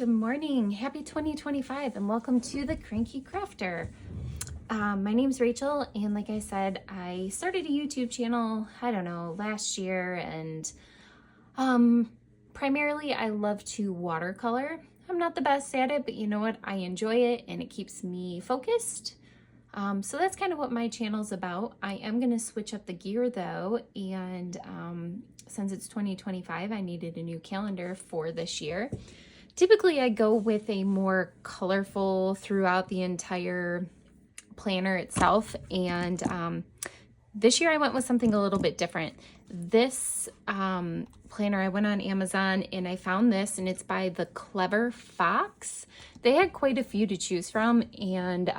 Good morning. Happy 2025 and welcome to the Cranky Crafter. My name's Rachel, and like I said, I started a YouTube channel, I don't know, last year, and primarily I love to watercolor. I'm not the best at it, but you know what? I enjoy it and it keeps me focused. So that's kind of what my channel's about. I am going to switch up the gear though, and since it's 2025, I needed a new calendar for this year. Typically, I go with a more colorful throughout the entire planner itself, and this year I went with something a little bit different. This planner, I went on Amazon and I found this, and it's by the Clever Fox. They had quite a few to choose from, and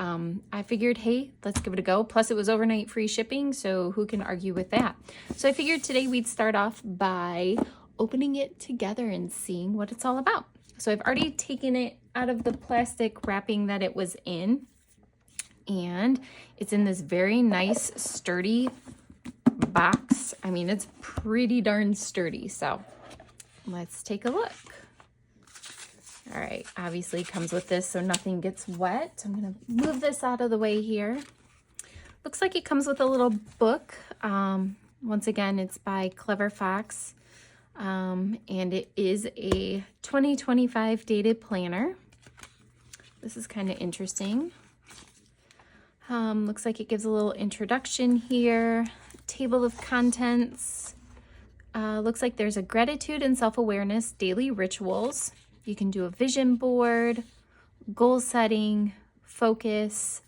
I figured, hey, let's give it a go. Plus, it was overnight free shipping, so who can argue with that? So I figured today we'd start off by opening it together and seeing what it's all about. So I've already taken it out of the plastic wrapping that it was in, and it's in this very nice sturdy box. I mean, it's pretty darn sturdy, so let's take a look. All right, obviously comes with this so nothing gets wet. I'm gonna move this out of the way here. Looks like it comes with a little book. Once again, it's by Clever Fox. And it is a 2025 dated planner. This is kind of interesting. Looks like it gives a little introduction here, table of contents. Looks like there's a gratitude and self-awareness daily rituals. You can do a vision board, goal setting, focus,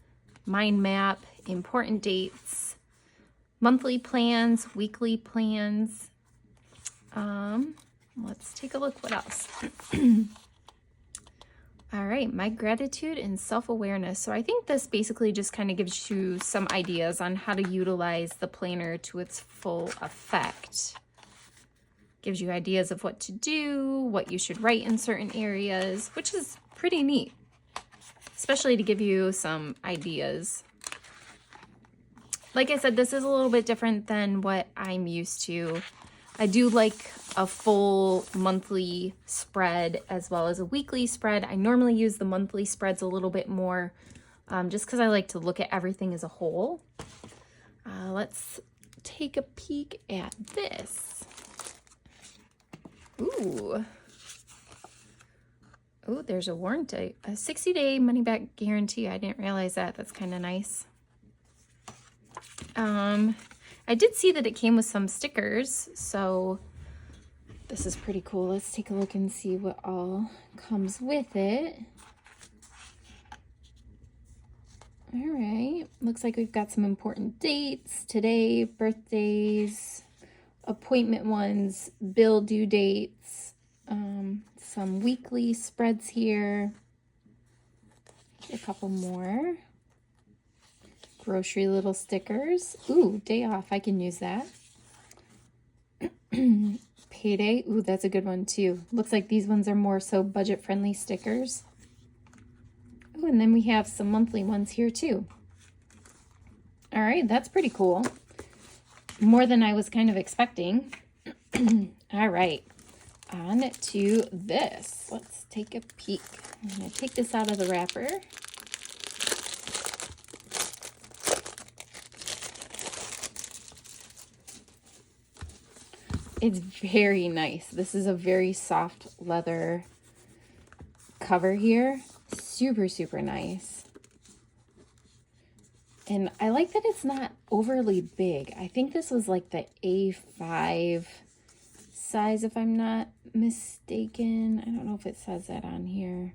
mind map, important dates, monthly plans, weekly plans. Let's take a look what else. All right, my gratitude and self-awareness. So I think this basically just kind of gives you some ideas on how to utilize the planner to its full effect. Gives you ideas of what to do, what you should write in certain areas, which is pretty neat, especially to give you some ideas. Like I said, this is a little bit different than what I'm used to. I do like a full monthly spread as well as a weekly spread. I normally use the monthly spreads a little bit more just because I like to look at everything as a whole. Let's take a peek at this. Ooh. Oh, there's a warranty, a 60-day money-back guarantee. I didn't realize that. That's kind of nice. I did see that it came with some stickers, so this is pretty cool. Let's take a look and see what all comes with it. All right, looks like we've got some important dates today, birthdays, appointment ones, bill due dates, some weekly spreads here, a couple more. Grocery little stickers. Ooh, day off. I can use that. Payday. Ooh, that's a good one too. Looks like these ones are more so budget-friendly stickers. Ooh, and then we have some monthly ones here too. All right, that's pretty cool. More than I was kind of expecting. All right, on to this. Let's take a peek. I'm going to take this out of the wrapper. It's very nice. This is a very soft leather cover here. Super, super nice. And I like that it's not overly big. I think this was like the A5 size, if I'm not mistaken. I don't know if it says that on here.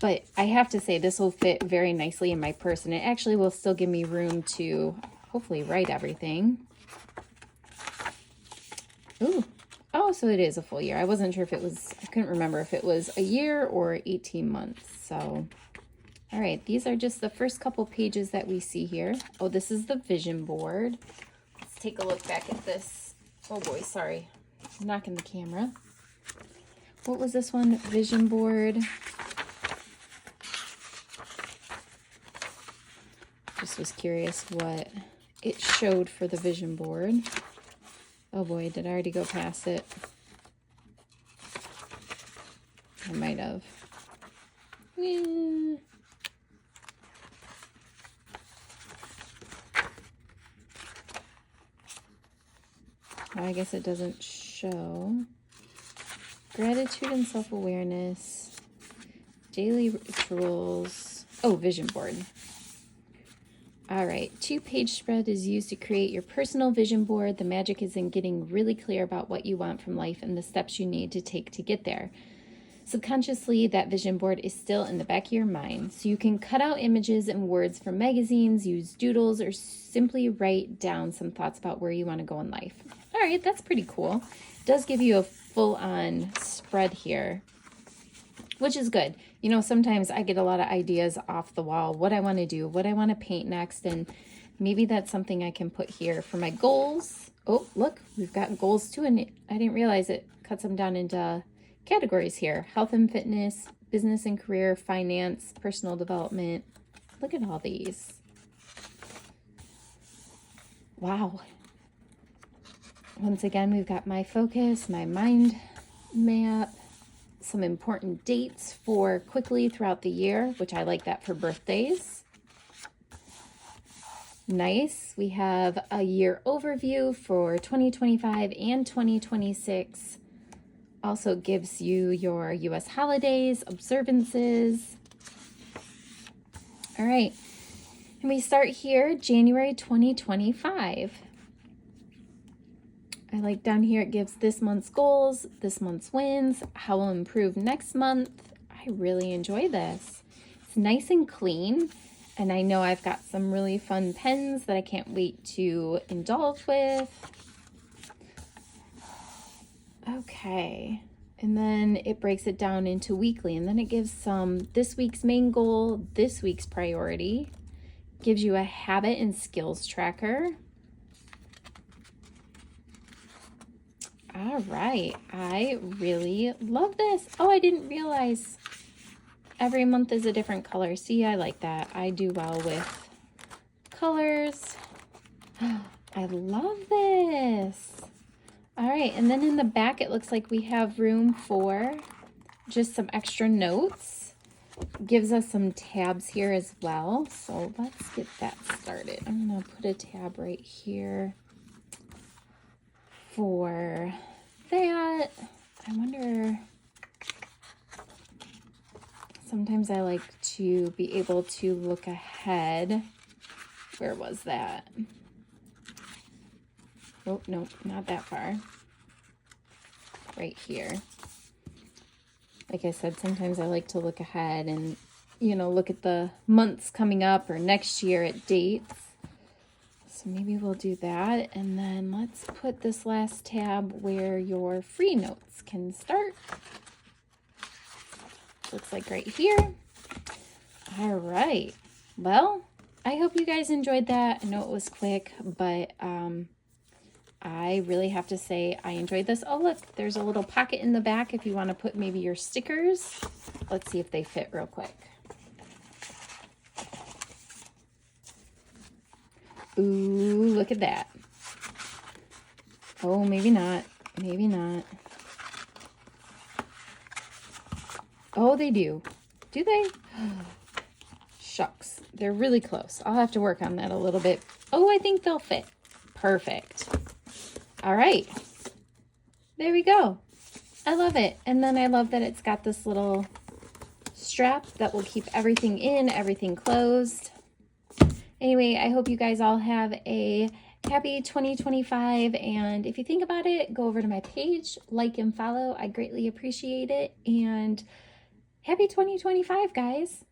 But I have to say this will fit very nicely in my purse, and it actually will still give me room to hopefully write everything. Ooh. Oh, so it is a full year. I wasn't sure if it was, I couldn't remember if it was a year or 18 months. So, all right, these are just the first couple pages that we see here. Oh, this is the vision board. Let's take a look back at this. Oh boy, sorry. I'm knocking the camera. What was this one? Vision board. Just was curious what it showed for the vision board. Oh boy, did I already go past it? I might have. Yeah. Well, I guess it doesn't show. Gratitude and self-awareness. Daily rituals. Oh, vision board. All right, 2-page spread is used to create your personal vision board. The magic is in getting really clear about what you want from life and the steps you need to take to get there. Subconsciously, that vision board is still in the back of your mind, so you can cut out images and words from magazines, use doodles, or simply write down some thoughts about where you want to go in life. All right, that's pretty cool. It does give you a full-on spread here, which is good. You know, sometimes I get a lot of ideas off the wall, what I want to do, what I want to paint next, and maybe that's something I can put here for my goals. Oh, look, we've got goals too, and I didn't realize it cuts them down into categories here. Health and fitness, business and career, finance, personal development. Look at all these. Wow. Once again, we've got my focus, my mind map, some important dates for quickly throughout the year, which I like that for birthdays. Nice. We have a year overview for 2025 and 2026. Also gives you your U.S. holidays, observances. All right. And we start here, January 2025. I like down here, it gives this month's goals, this month's wins, how we'll improve next month. I really enjoy this. It's nice and clean. And I know I've got some really fun pens that I can't wait to indulge with. Okay. And then it breaks it down into weekly. And then it gives some this week's main goal, this week's priority. Gives you a habit and skills tracker. All right, I really love this. Oh, I didn't realize every month is a different color. See, I like that. I do well with colors. I love this. All right, and then in the back, it looks like we have room for just some extra notes. Gives us some tabs here as well. So let's get that started. I'm gonna put a tab right here for that. I wonder, sometimes I like to be able to look ahead. Where was that? Oh, no, not that far. Right here. Like I said, sometimes I like to look ahead and, you know, look at the months coming up or next year at dates. So maybe we'll do that. And then let's put this last tab where your free notes can start. Looks like right here. All right. Well, I hope you guys enjoyed that. I know it was quick, but I really have to say I enjoyed this. Oh, look, there's a little pocket in the back if you want to put maybe your stickers. Let's see if they fit real quick. Ooh, look at that. Oh, maybe not. Maybe not. Oh, they do. Do they? Shucks. They're really close. I'll have to work on that a little bit. Oh, I think they'll fit. Perfect. All right. There we go. I love it. And then I love that it's got this little strap that will keep everything in, everything closed. Anyway, I hope you guys all have a happy 2025. And if you think about it, go over to my page, like and follow. I greatly appreciate it. And happy 2025, guys.